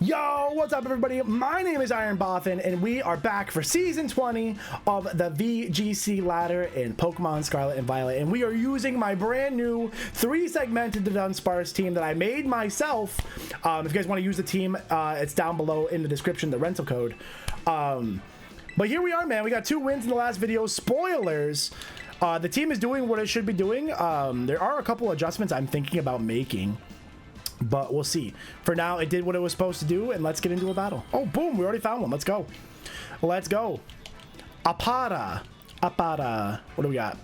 Yo, what's up everybody? My name is IronBoffin and we are back for season 20 of the VGC Ladder in Pokemon Scarlet and Violet, and we are using my brand new 3-segmented Dunsparce team that I made myself. If you guys want to use the team, it's down below in the description, the rental code. But here we are, man. We got 2 wins in the last video. Spoilers. The team is doing what it should be doing. There are a couple adjustments I'm thinking about making, but we'll see. For now, it did what it was supposed to do, and let's get into a battle. Oh, boom, we already found one. Let's go. Let's go. Apara. What do we got?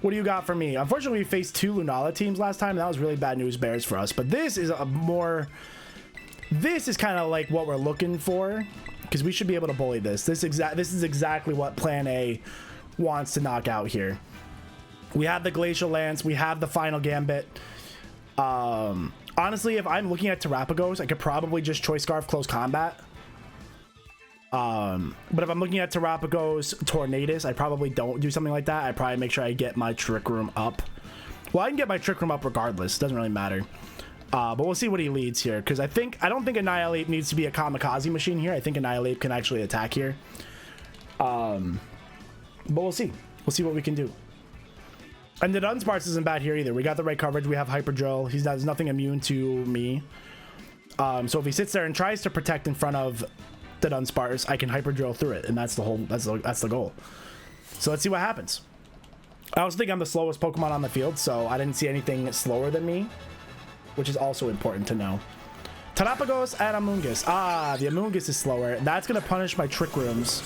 What do you got for me? Unfortunately, we faced 2 Lunala teams last time, and that was really bad news bears for us. But this is this is kind of like what we're looking for, because we should be able to bully this. This is exactly what Plan A wants to knock out here. We have the Glacial Lance. We have the Final Gambit. Honestly, if I'm looking at Terrapagos, I could probably just Choice Scarf Close Combat. But if I'm looking at Terrapagos Tornadus, I probably don't do something like that. I probably make sure I get my Trick Room up. Well, I can get my Trick Room up regardless. It doesn't really matter. But we'll see what he leads here, because I don't think Annihilate needs to be a kamikaze machine here. I think Annihilate can actually attack here. But we'll see. We'll see what we can do. And the Dunsparce isn't bad here either. We got the right coverage. We have Hyper Drill. There's nothing immune to me. So if he sits there and tries to protect in front of the Dunsparce, I can Hyper Drill through it, and that's the goal. So let's see what happens. I also think I'm the slowest Pokemon on the field, so I didn't see anything slower than me, which is also important to know. Terrapagos and Amoonguss. The Amoonguss is slower. That's gonna punish my Trick Rooms.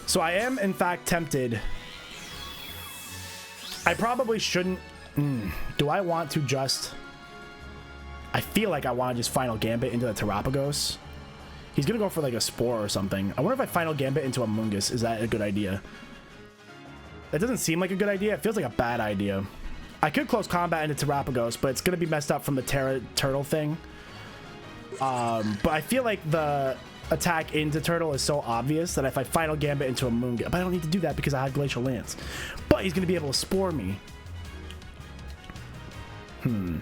So I am in fact tempted. I probably shouldn't. Do I want to just... I feel like I want to just Final Gambit into the Terrapagos. He's going to go for like a Spore or something. I wonder if I Final Gambit into a Amoonguss. Is that a good idea? That doesn't seem like a good idea. It feels like a bad idea. I could Close Combat into Terrapagos, but it's going to be messed up from the Turtle thing. But I feel like the attack into Turtle is so obvious that if I Final Gambit into a Amoonguss, but I don't need to do that because I have Glacial Lance. But he's going to be able to Spore me. I'm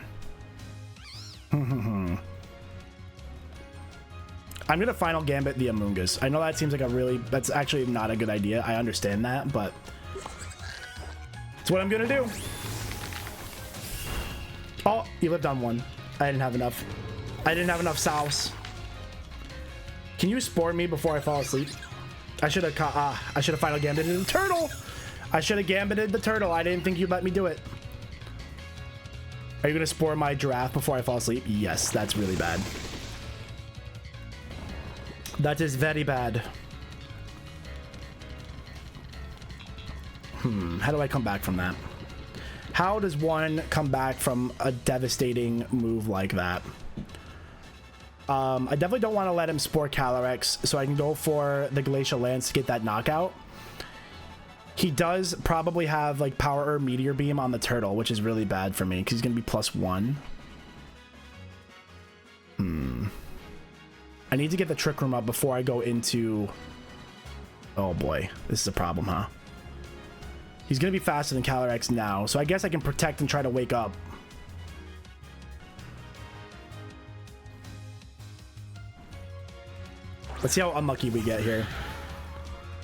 going to Final Gambit the Amoonguss. I know that seems like that's actually not a good idea. I understand that, but it's what I'm going to do. Oh, he lived on 1. I didn't have enough. I didn't have enough sauce. Can you Spore me before I fall asleep? I should have Final Gambited the Turtle. I should have Gambited the Turtle. I didn't think you'd let me do it. Are you going to Spore my Giraffe before I fall asleep? Yes, that's really bad. That is very bad. How do I come back from that? How does one come back from a devastating move like that? I definitely don't want to let him Spore Calyrex, so I can go for the Glacial Lance to get that knockout. He does probably have like Power or Meteor Beam on the Turtle, which is really bad for me because he's going to be +1. I need to get the Trick Room up before I go into... Oh boy, this is a problem, huh? He's going to be faster than Calyrex now, so I guess I can protect and try to wake up. Let's see how unlucky we get here.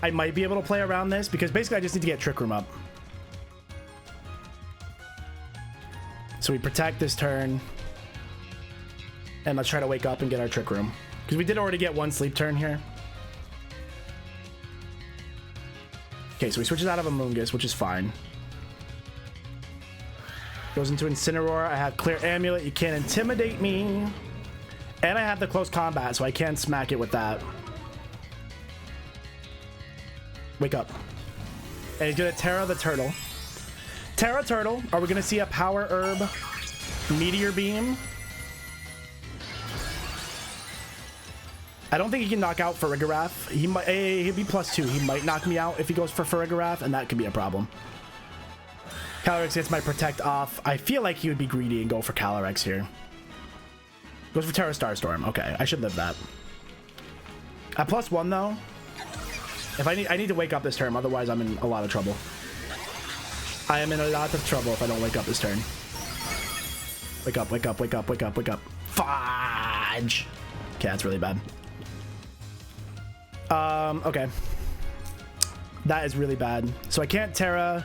I might be able to play around this because basically I just need to get Trick Room up. So we protect this turn. And let's try to wake up and get our Trick Room. Because we did already get 1 sleep turn here. Okay, so he switches out of Amoonguss, which is fine. Goes into Incineroar. I have Clear Amulet. You can't intimidate me. And I have the Close Combat, so I can smack it with that. Wake up. And he's going to Terra the Turtle. Terra Turtle. Are we going to see a Power Herb Meteor Beam? I don't think he can knock out Farigiraf. He'll be +2. He might knock me out if he goes for Farigiraf, and that could be a problem. Calyrex gets my Protect off. I feel like he would be greedy and go for Calyrex here. Goes for Terra Starstorm. Okay, I should live that. At +1 though, if I need to wake up this turn, otherwise I'm in a lot of trouble. I am in a lot of trouble if I don't wake up this turn. Wake up, wake up, wake up, wake up, wake up. Fudge! Okay, that's really bad. Okay. That is really bad. So I can't Terra.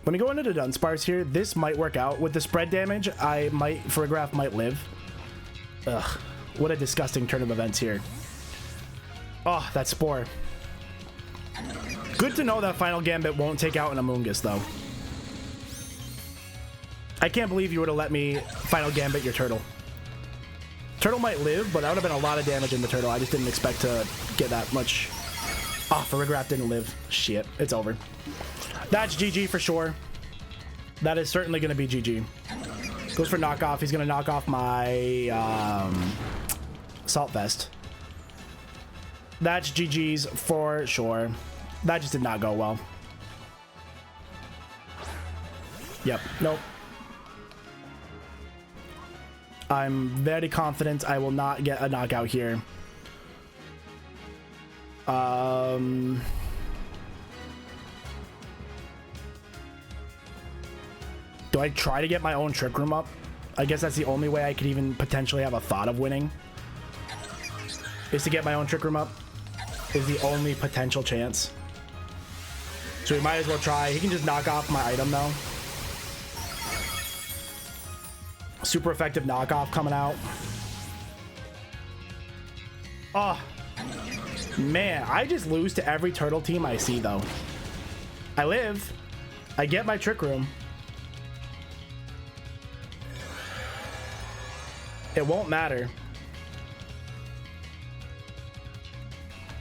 Let me go into the Dunsparce here. This might work out. With the spread damage, Farigiraf might live. Ugh. What a disgusting turn of events here. Oh, that Spore. Good to know that Final Gambit won't take out an Amoonguss, though. I can't believe you would have let me Final Gambit your Turtle. Turtle might live, but that would have been a lot of damage in the Turtle. I just didn't expect to get that much. Oh, Farigiraf didn't live. Shit, it's over. That's GG for sure. That is certainly going to be GG. Goes for knockoff. He's going to knock off my Salt Vest. That's GG's for sure. That just did not go well. Yep. Nope. I'm very confident I will not get a knockout here. Do I try to get my own Trick Room up? I guess that's the only way I could even potentially have a thought of winning. Is to get my own Trick Room up. Is the only potential chance. So we might as well try. He can just knock off my item though. Super effective knockoff coming out. Oh, man. I just lose to every turtle team I see though. I live. I get my Trick Room. It won't matter.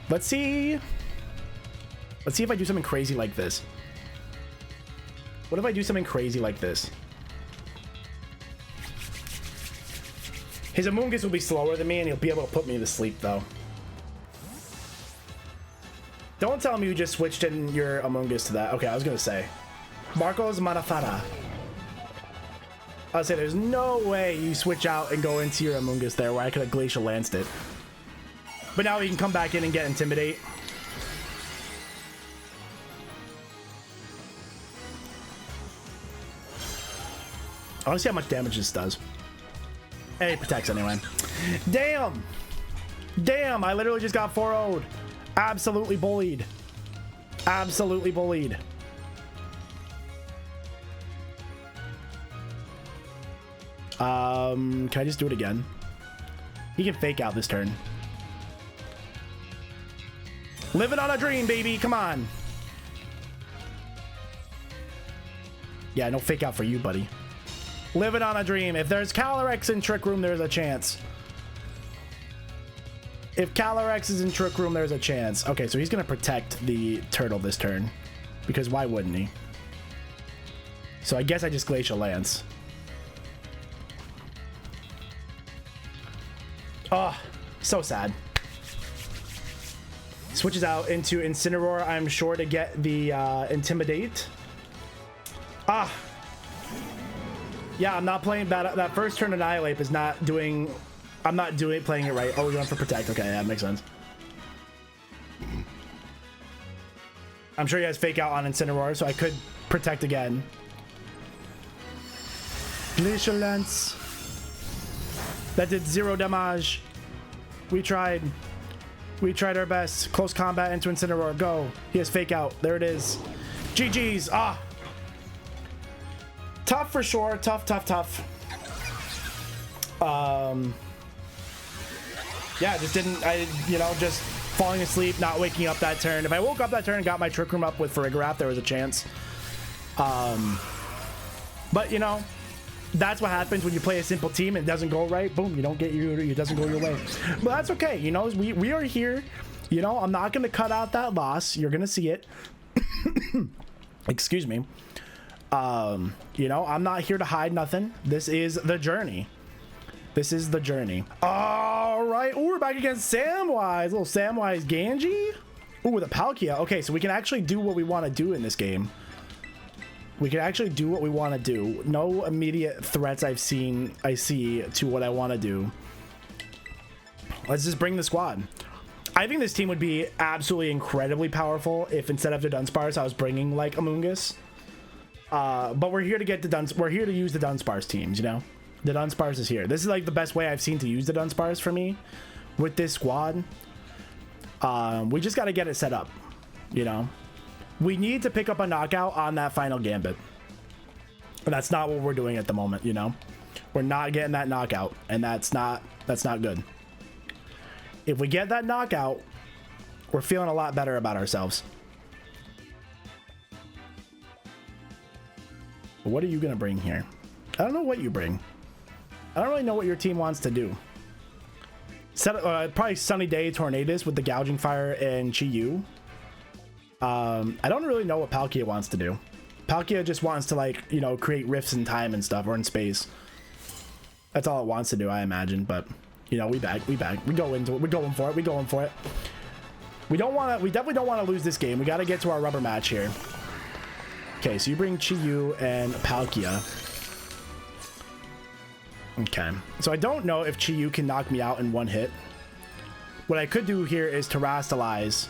Let's see. Let's see if I do something crazy like this. What if I do something crazy like this? His Amoonguss will be slower than me and he'll be able to put me to sleep though. Don't tell me you just switched in your Amoonguss to that. Okay, I was gonna say. Marco's Manafara. I would say there's no way you switch out and go into your Amoonguss there where I could have Glacial Lanced it. But now he can come back in and get Intimidate. I want to see how much damage this does. And it protects anyway. Damn! Damn, I literally just got 4-0'd. Absolutely bullied. Absolutely bullied. Can I just do it again? He can fake out this turn. Living on a dream, baby. Come on. Yeah, no fake out for you, buddy. Living on a dream. If there's Calyrex in Trick Room, there's a chance. If Calyrex is in Trick Room, there's a chance. Okay, so he's going to protect the turtle this turn. Because why wouldn't he? So I guess I just Glacial Lance. Oh, so sad. Switches out into Incineroar, I'm sure, to get the Intimidate. Ah. Yeah, I'm not playing that. That first turn Annihilate is not doing... I'm not playing it right. Oh, we're going for Protect. Okay, yeah, that makes sense. I'm sure he has Fake Out on Incineroar, so I could Protect again. Glacial Lance. That did 0 damage. We tried. We tried our best. Close combat into Incineroar. Go. He has Fake Out. There it is. GG's. Ah. Tough for sure. Tough, tough, tough. Yeah, just didn't... just falling asleep, not waking up that turn. If I woke up that turn and got my Trick Room up with Farigiraf, there was a chance. But, that's what happens when you play a simple team and it doesn't go right. Boom, you don't get it doesn't go your way. But that's okay. We are here. I'm not going to cut out that loss. You're going to see it. Excuse me. I'm not here to hide nothing. This is the journey. This is the journey. All right. Ooh, we're back against Samwise. Little Samwise Genji. Ooh, with a Palkia. Okay, so we can actually do what we want to do in this game. We can actually do what we want to do. No immediate threats I see to what I want to do. Let's just bring the squad. I think this team would be absolutely incredibly powerful if instead of the Dunsparce, I was bringing like Amoonguss. But we're here to get the we're here to use the Dunsparce teams, The Dunsparce is here. This is like the best way I've seen to use the Dunsparce for me with this squad. We just got to get it set up, you know. We need to pick up a knockout on that final gambit. And that's not what we're doing at the moment, you know. We're not getting that knockout, and that's not good. If we get that knockout, we're feeling a lot better about ourselves. What are you gonna bring here? I don't know what you bring. I don't really know what your team wants to do. Probably Sunny Day Tornadus with the Gouging Fire and Chi-Yu. I don't really know what Palkia wants to do. Palkia just wants to, like, you know, create rifts in time and stuff, or in space. That's all it wants to do, I imagine. But, you know, we go into it. We're going for it. We're going for it. We definitely don't want to lose this game. We got to get to our rubber match here. Okay, so you bring Chi-Yu and Palkia. Okay, so I don't know if Chi-Yu can knock me out in one hit. What I could do here is Terrastalize,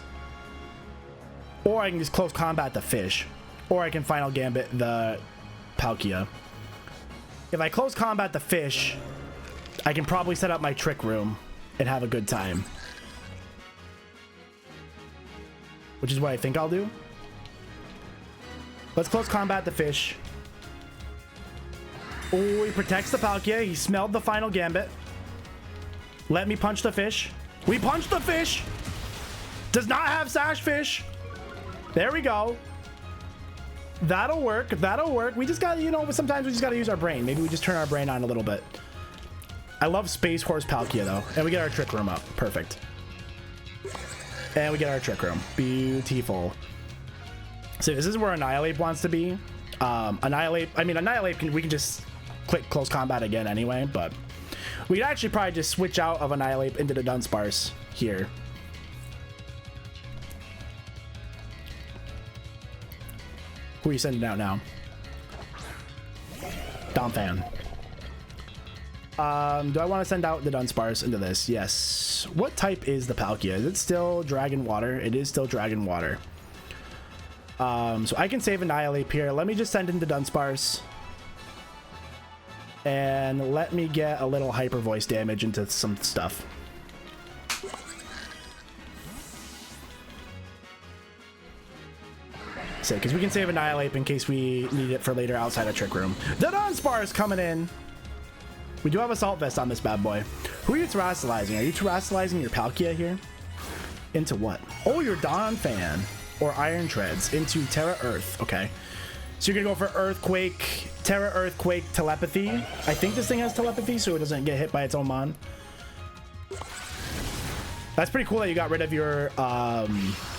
or I can just close combat the fish, or I can final gambit the Palkia. If I close combat the fish, I can probably set up my trick room and have a good time, which is what I think I'll do. Let's close combat the fish. Oh, he protects the Palkia. He smelled the final gambit. Let me punch the fish. We punched the fish. Does not have Sash Fish. There we go. That'll work. That'll work. We just gotta, you know, sometimes we just gotta use our brain. Maybe we just turn our brain on a little bit. I love Space Horse Palkia, though. And we get our trick room up. Perfect. And we get our trick room. Beautiful. So this is where Annihilate wants to be. Annihilate, we can just click close combat again anyway, but we could actually probably just switch out of Annihilate into the Dunsparce here. Who are you sending out now? Donphan. Do I want to send out the Dunsparce into this? Yes. What type is the Palkia? Is it still Dragon Water? It is still Dragon Water. So I can save Annihilate here. Let me just send in the Dunsparce. And let me get a little Hyper Voice damage into some stuff. So, because we can save Annihilate in case we need it for later outside of Trick Room. The Dunsparce coming in. We do have Assault Vest on this bad boy. Who are you Terrastalizing? Are you Terrastalizing your Palkia here? Into what? Oh, your Donphan. Or Iron Treads into Terra Earth. Okay. So you're going to go for Earthquake, Terra Earthquake, Telepathy. I think this thing has Telepathy, so it doesn't get hit by its own mon. That's pretty cool that you got rid of your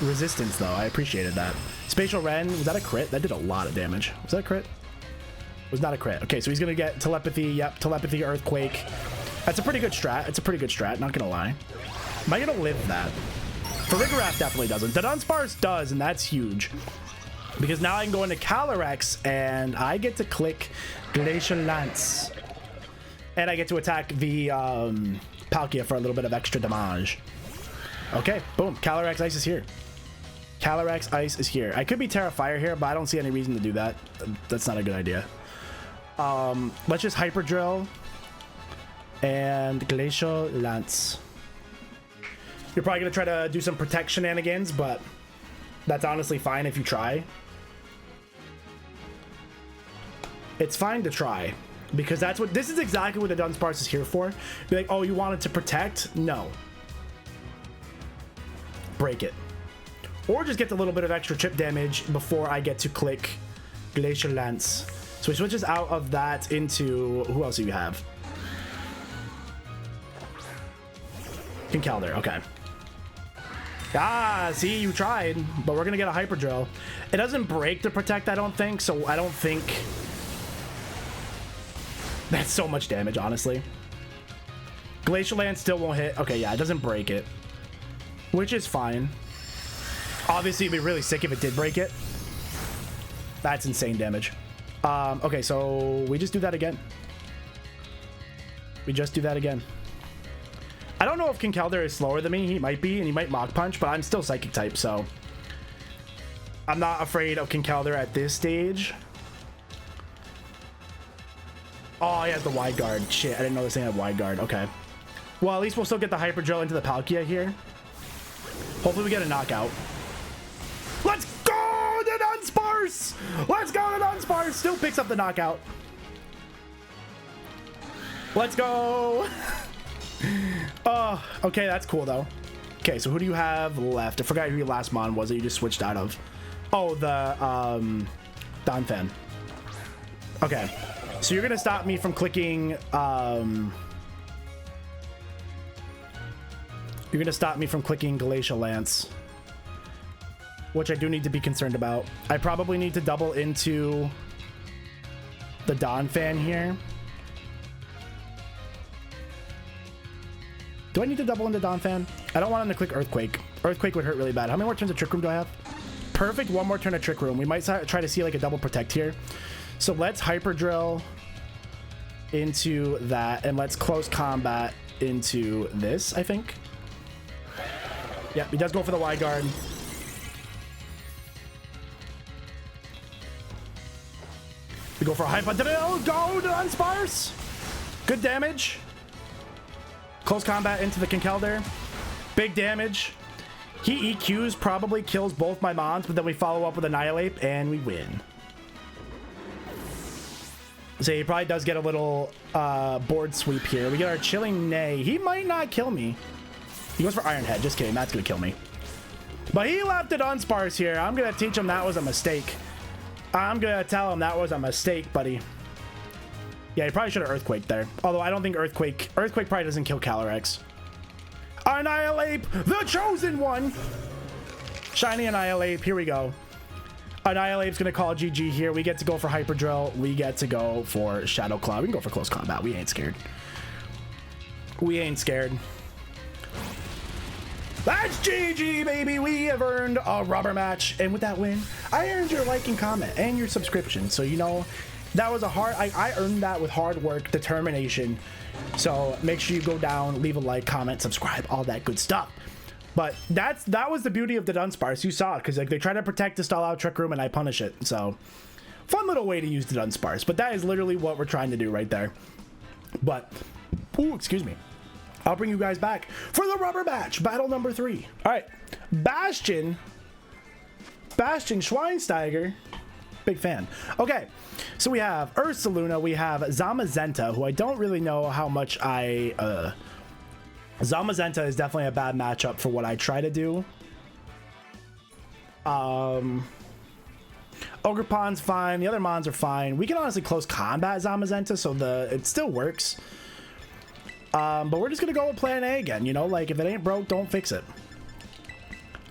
resistance, though. I appreciated that. Spatial Ren, was that a crit? That did a lot of damage. Was that a crit? It was not a crit. Okay, so he's going to get Telepathy. Yep, Telepathy, Earthquake. That's a pretty good strat. It's a pretty good strat, not going to lie. Am I going to live that? Farigiraf definitely doesn't. The Dunsparce does, and that's huge. Because now I can go into Calyrex, and I get to click Glacial Lance. And I get to attack the Palkia for a little bit of extra damage. Okay, boom. Calyrex Ice is here. Calyrex Ice is here. I could be Terra Fire here, but I don't see any reason to do that. That's not a good idea. Let's just Hyper Drill. And Glacial Lance. You're probably going to try to do some Protect shenanigans, but that's honestly fine if you try. It's fine to try, because this is exactly what the Dunsparce is here for. Be like, oh, you wanted to protect? No. Break it. Or just get a little bit of extra chip damage before I get to click Glacial Lance. So he switches out of that into... Who else do you have? Kincalder, okay. Ah, see, you tried, but we're gonna get a Hyper Drill. It doesn't break the Protect, I don't think, so I don't think... That's so much damage, honestly. Glacial Lance still won't hit. Okay, yeah, it doesn't break it, which is fine. Obviously, it'd be really sick if it did break it. That's insane damage. Okay, so we just do that again. We just do that again. I don't know if Kincalder is slower than me. He might be, and he might Mach Punch, but I'm still Psychic type, so I'm not afraid of Kincalder at this stage. Oh, he has the wide guard. Shit, I didn't know this thing had wide guard. Okay. Well, at least we'll still get the Hyper Drill into the Palkia here. Hopefully we get a knockout. Let's go to Dunsparce! Let's go to Dunsparce! Still picks up the knockout. Let's go! Oh, okay, that's cool though. Okay, so who do you have left? I forgot who your last mon was that you just switched out of. Oh, the Donphan. Okay, so you're gonna stop me from clicking you're gonna stop me from clicking Glacial Lance, which I do need to be concerned about. I probably need to double into the Donphan here. Do I need to double into Donphan? I don't want him to click Earthquake. Earthquake would hurt really bad. How many more turns of Trick Room do I have? Perfect, one more turn of Trick Room. We might try to see like a double protect here. So let's Hyper Drill into that, and let's Close Combat into this, I think. Yeah, he does go for the wide guard. We go for a Hyper Drill. Go to Dunsparce. Good damage. Close combat into the Kinkelder. Big damage. He EQs, probably kills both my mons, but then we follow up with Annihilate and we win. So he probably does get a little board sweep here. We get our Chilling Neigh. He might not kill me. He goes for Iron Head. Just kidding. That's going to kill me. But he left it on Sparse here. I'm going to teach him that was a mistake. I'm going to tell him that was a mistake, buddy. Yeah, he probably should have Earthquake there. Although I don't think Earthquake probably doesn't kill Calyrex. Annihilate, the chosen one. Shiny Annihilate, here we go. Annihilate's gonna call GG here. We get to go for Hyper Drill. We get to go for Shadow Claw. We can go for Close Combat. We ain't scared. We ain't scared. That's GG, baby. We have earned a rubber match. And with that win, I earned your like and comment and your subscription. So, you know, that was a hard, I earned that with hard work, determination. So make sure you go down, leave a like, comment, subscribe, all that good stuff. But that was the beauty of the Dunsparce. You saw it, because like they try to protect the stall out Trick Room and I punish it. So fun little way to use the Dunsparce. But that is literally what we're trying to do right there. But, ooh, excuse me. I'll bring you guys back for the rubber match, battle number 3. All right, Bastion Schweinsteiger. Big fan. Okay, so we have Ursaluna, we have Zamazenta, who I don't really know how much Zamazenta is definitely a bad matchup for what I try to do. Ogerpon's fine. The other mons are fine. We can honestly close combat Zamazenta, so it still works. But we're just gonna go with plan A again. You know, like if it ain't broke, don't fix it.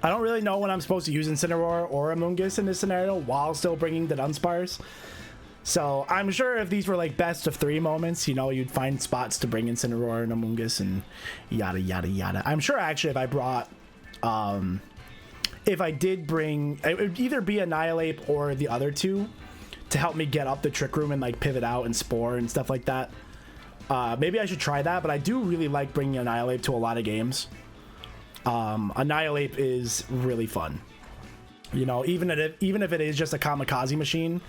I don't really know when I'm supposed to use Incineroar or Amoonguss in this scenario while still bringing the Dunsparce. So I'm sure if these were like best of 3 moments, you know, you'd find spots to bring Incineroar and Amoonguss and yada, yada, yada. I'm sure actually if I brought, if I did bring, it would either be Annihilate or the other 2 to help me get up the Trick Room and like pivot out and Spore and stuff like that. Maybe I should try that, but I do really like bringing Annihilate to a lot of games. Annihilate is really fun. You know, even if it is just a kamikaze machine,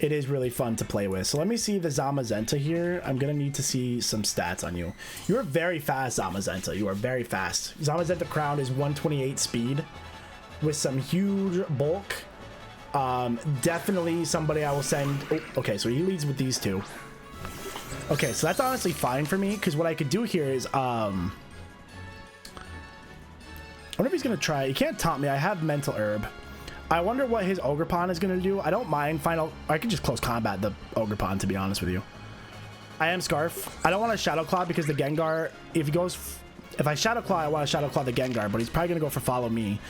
it is really fun to play with. So let me see the Zamazenta here. I'm gonna need to see some stats on you. You are very fast, Zamazenta. You are very fast. Zamazenta Crown is 128 speed with some huge bulk. Definitely somebody I will send. Oh, okay, so he leads with these 2. Okay, so that's honestly fine for me, because what I could do here is I wonder if he's gonna try. He can't taunt me. I have Mental Herb. I wonder what his Ogerpon is gonna do. I don't mind I could just close combat the Ogerpon, to be honest with you. I am Scarf. I don't want to Shadow Claw because the Gengar, if I Shadow Claw, I want to Shadow Claw the Gengar, but he's probably gonna go for Follow Me.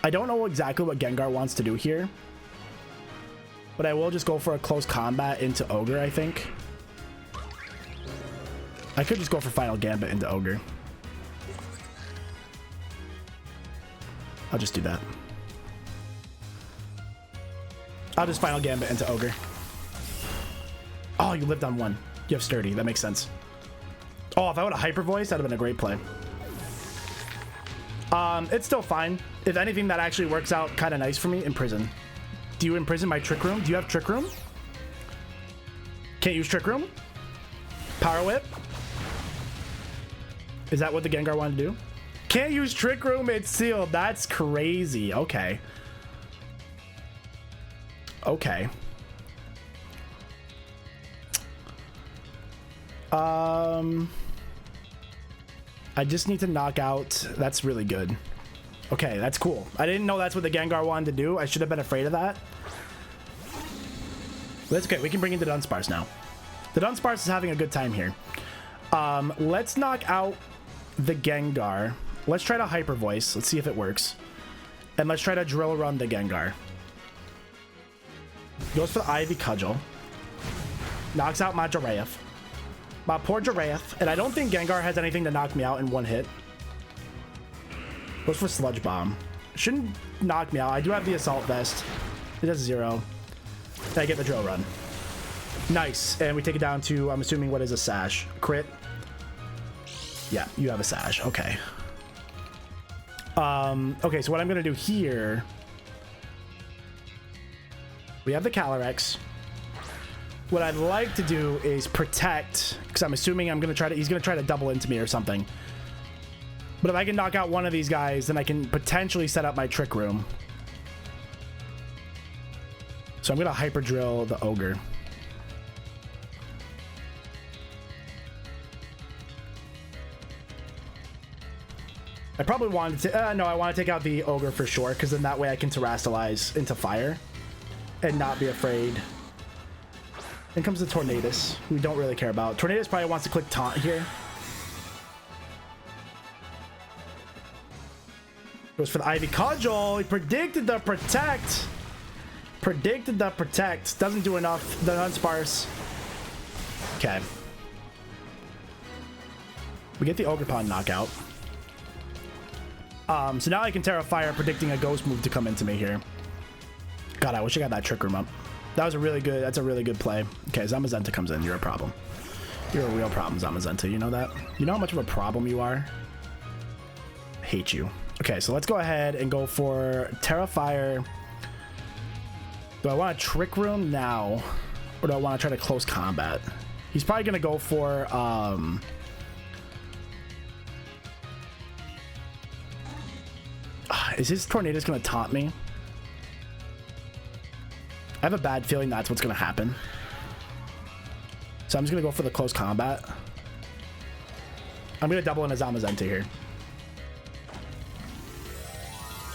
I don't know exactly what Gengar wants to do here, but I will just go for a close combat into Ogre, I think. I could just go for Final Gambit into Ogre. I'll just do that. I'll just Final Gambit into Ogre. Oh, you lived on 1. You have Sturdy. That makes sense. Oh, if I would have Hyper Voice, that would have been a great play. It's still fine. If anything, that actually works out kind of nice for me. Imprison. Do you imprison my Trick Room? Do you have Trick Room? Can't use Trick Room? Power Whip. Is that what the Gengar wanted to do? Can't use Trick Room, it's sealed. That's crazy. Okay. Okay. I just need to knock out. That's really good. Okay, that's cool. I didn't know that's what the Gengar wanted to do. I should have been afraid of that. That's okay. We can bring in the Dunsparce now. The Dunsparce is having a good time here. Let's knock out the Gengar. Let's try to Hyper Voice. Let's see if it works. And let's try to Drill Run the Gengar. Goes for the Ivy Cudgel. Knocks out my Giraffe. My poor Giraffe. And I don't think Gengar has anything to knock me out in one hit. Goes for Sludge Bomb. Shouldn't knock me out. I do have the Assault Vest. It does 0. And I get the Drill Run. Nice. And we take it down to, I'm assuming, what is a Sash? Crit? Yeah, you have a Sash. Okay. Okay, so what I'm going to do here... We have the Calyrex. What I'd like to do is protect, because I'm assuming I'm going to try to, he's going to try to double into me or something. But if I can knock out one of these guys, then I can potentially set up my Trick Room. So I'm going to Hyper Drill the Ogre. I probably wanted to, no, I want to take out the Ogre for sure, because then that way I can Terrastalize into fire and not be afraid. Then comes the Tornadus, who we don't really care about. Tornadus probably wants to click Taunt here. Goes for the Ivy Cudgel. He predicted the Protect. Predicted the Protect. Doesn't do enough. The Dunsparce. Okay. We get the Ogerpon knockout. So now I can Terra Fire, predicting a Ghost move to come into me here. God, I wish I got that Trick Room up. That was a really good, that's a really good play. Okay, Zamazenta comes in. You're a problem. You're a real problem, Zamazenta. You know that? You know how much of a problem you are? I hate you. Okay, so let's go ahead and go for Terra Fire. Do I want a Trick Room now? Or do I want to try to close combat? He's probably going to go for... Is his Tornadus going to taunt me? I have a bad feeling that's what's going to happen. So I'm just going to go for the close combat. I'm going to double in a Zamazenta here.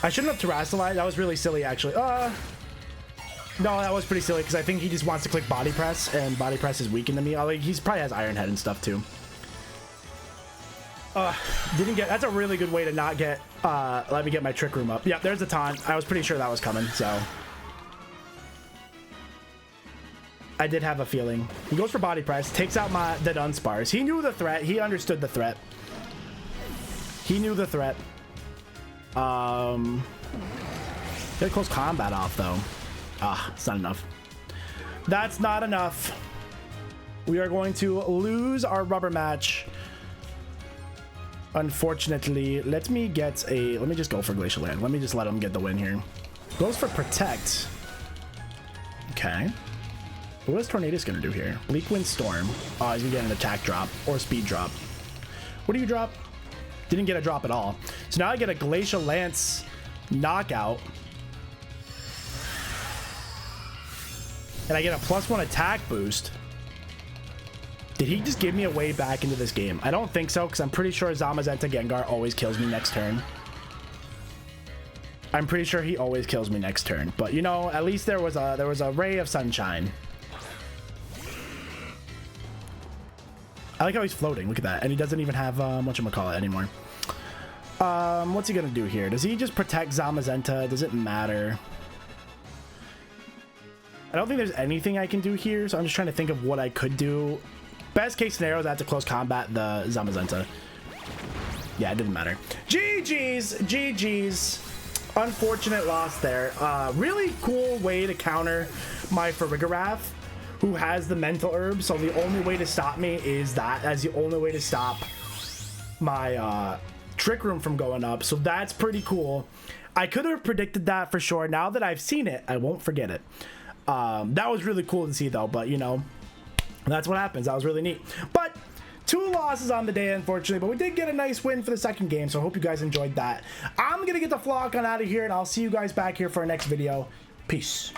I shouldn't have Terrastalized. That was really silly, actually. No, that was pretty silly because I think he just wants to click Body Press, and Body Press is weakened to me. Like, he's probably has Iron Head and stuff, too. Didn't get... That's a really good way to not get... let me get my Trick Room up. Yep, there's the taunt. I was pretty sure that was coming, so... I did have a feeling. He goes for Body Press, takes out the Dunsparce. He knew the threat. He understood the threat. He knew the threat. Get close combat off, though. It's not enough. That's not enough. We are going to lose our rubber match. Unfortunately, let me just go for Glacial Land. Let me just let him get the win here. Goes for Protect. Okay. What is Tornadus going to do here? Bleak Wind Storm. Oh, he's going to get an attack drop or speed drop. What do you drop? Didn't get a drop at all. So now I get a Glacial Lance knockout. And I get a +1 attack boost. Did he just give me a way back into this game? I don't think so, because I'm pretty sure Zamazenta Gengar always kills me next turn. I'm pretty sure he always kills me next turn. But, you know, at least there was a ray of sunshine. I like how he's floating. Look at that. And he doesn't even have whatchamacallit anymore. What's he going to do here? Does he just protect Zamazenta? Does it matter? I don't think there's anything I can do here, so I'm just trying to think of what I could do. Best case scenario is I have to close combat the Zamazenta. Yeah, it didn't matter. GG's. GG's. Unfortunate loss there. Really cool way to counter my Farigiraf, who has the Mental Herb, so the only way to stop me is that. That's the only way to stop my Trick Room from going up, so that's pretty cool. I could have predicted that for sure. Now that I've seen it, I won't forget it. That was really cool to see, though, but, you know, that's what happens. That was really neat. But 2 losses on the day, unfortunately, but we did get a nice win for the second game, so I hope you guys enjoyed that. I'm gonna get the vlog on out of here, and I'll see you guys back here for our next video. Peace.